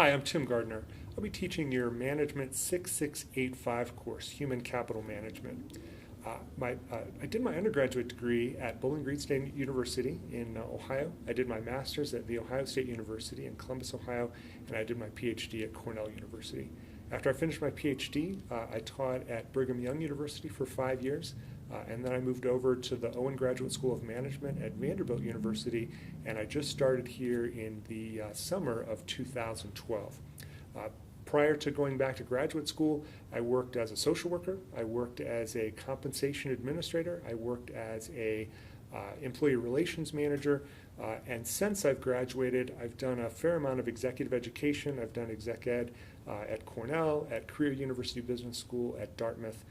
Hi, I'm Tim Gardner. I'll be teaching your Management 6685 course, Human Capital Management. I did my undergraduate degree at Bowling Green State University in Ohio. I did my master's at The Ohio State University in Columbus, Ohio, and I did my PhD at Cornell University. After I finished my PhD, I taught at Brigham Young University for 5 years, and then I moved over to the Owen Graduate School of Management at Vanderbilt University, and I just started here in the summer of 2012. Prior to going back to graduate school, I worked as a social worker, I worked as a compensation administrator, I worked as a employee relations manager, and since I've graduated, I've done a fair amount of executive education. I've done exec ed at Cornell, at Career University Business School, at Dartmouth,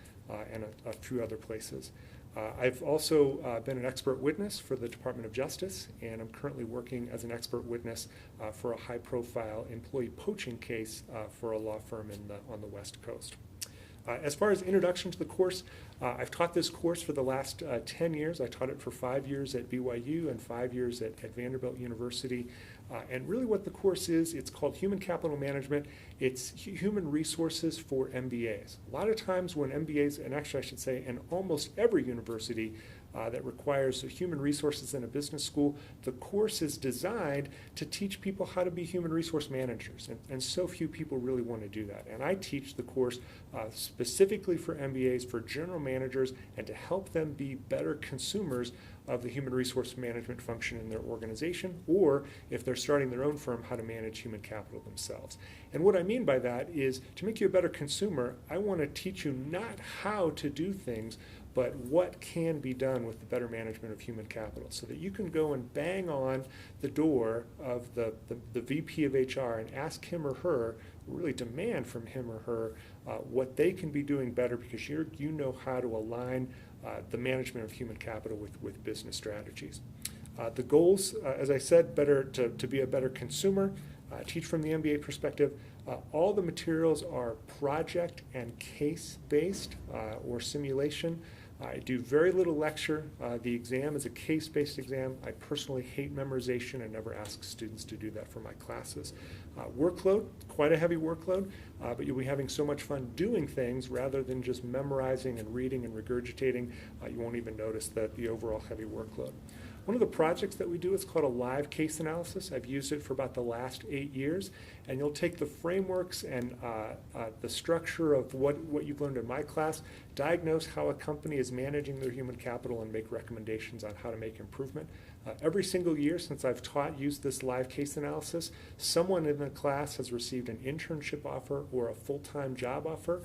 and a few other places. I've also been an expert witness for the Department of Justice, and I'm currently working as an expert witness for a high-profile employee poaching case for a law firm on the West Coast. As far as introduction to the course, I've taught this course for the last 10 years. I taught it for 5 years at BYU and 5 years at Vanderbilt University. And really what the course is, it's called Human Capital Management. It's human resources for MBAs. A lot of times when MBAs, and actually I should say in almost every university that requires human resources in a business school, the course is designed to teach people how to be human resource managers, and so few people really want to do that. And I teach the course specifically for MBAs, for general managers, and to help them be better consumers of the human resource management function in their organization, or if they're starting their own firm, how to manage human capital themselves. And what I mean by that is, to make you a better consumer, I want to teach you not how to do things, but what can be done with the better management of human capital, so that you can go and bang on the door of the VP of HR and ask him or her, really demand from him or her what they can be doing better, because you know how to align the management of human capital with business strategies. The goals, as I said, to be a better consumer, teach from the MBA perspective. All the materials are project and case-based or simulation. I do very little lecture. The exam is a case-based exam. I personally hate memorization and never ask students to do that for my classes. Workload, quite a heavy workload, but you'll be having so much fun doing things rather than just memorizing and reading and regurgitating. You won't even notice the overall heavy workload. One of the projects that we do is called a live case analysis. I've used it for about the last 8 years, and you'll take the frameworks and the structure of what you've learned in my class, diagnose how a company is managing their human capital, and make recommendations on how to make improvement. Every single year since I've used this live case analysis, someone in the class has received an internship offer or a full-time job offer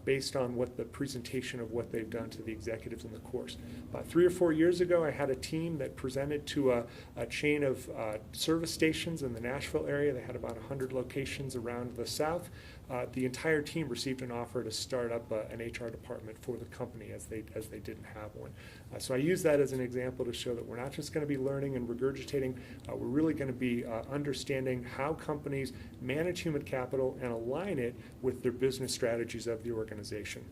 based on what the presentation of what they've done to the executives in the course. About 3 or 4 years ago, I had a team that presented to a chain of service stations in the Nashville area. They had about 100 locations around the South. The entire team received an offer to start up an HR department for the company, as they didn't have one. So I use that as an example to show that we're not just going to be learning and regurgitating, we're really going to be understanding how companies manage human capital and align it with their business strategies of the organization.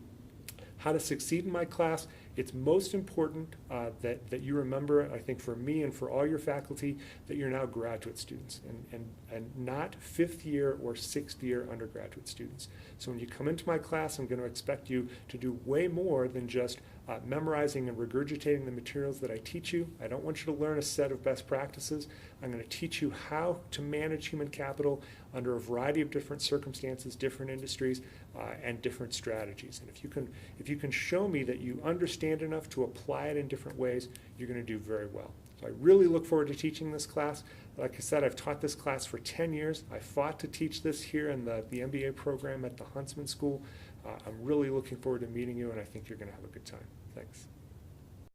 How to succeed in my class, it's most important that you remember, I think for me and for all your faculty, that you're now graduate students and not 5th year or 6th year undergraduate students. So when you come into my class, I'm going to expect you to do way more than just memorizing and regurgitating the materials that I teach you. I don't want you to learn a set of best practices. I'm going to teach you how to manage human capital under a variety of different circumstances, different industries, and different strategies. And if you can show me that you understand enough to apply it in different ways, you're going to do very well. So I really look forward to teaching this class. Like I said, I've taught this class for 10 years. I fought to teach this here in the MBA program at the Huntsman School. I'm really looking forward to meeting you, and I think you're going to have a good time. Thanks.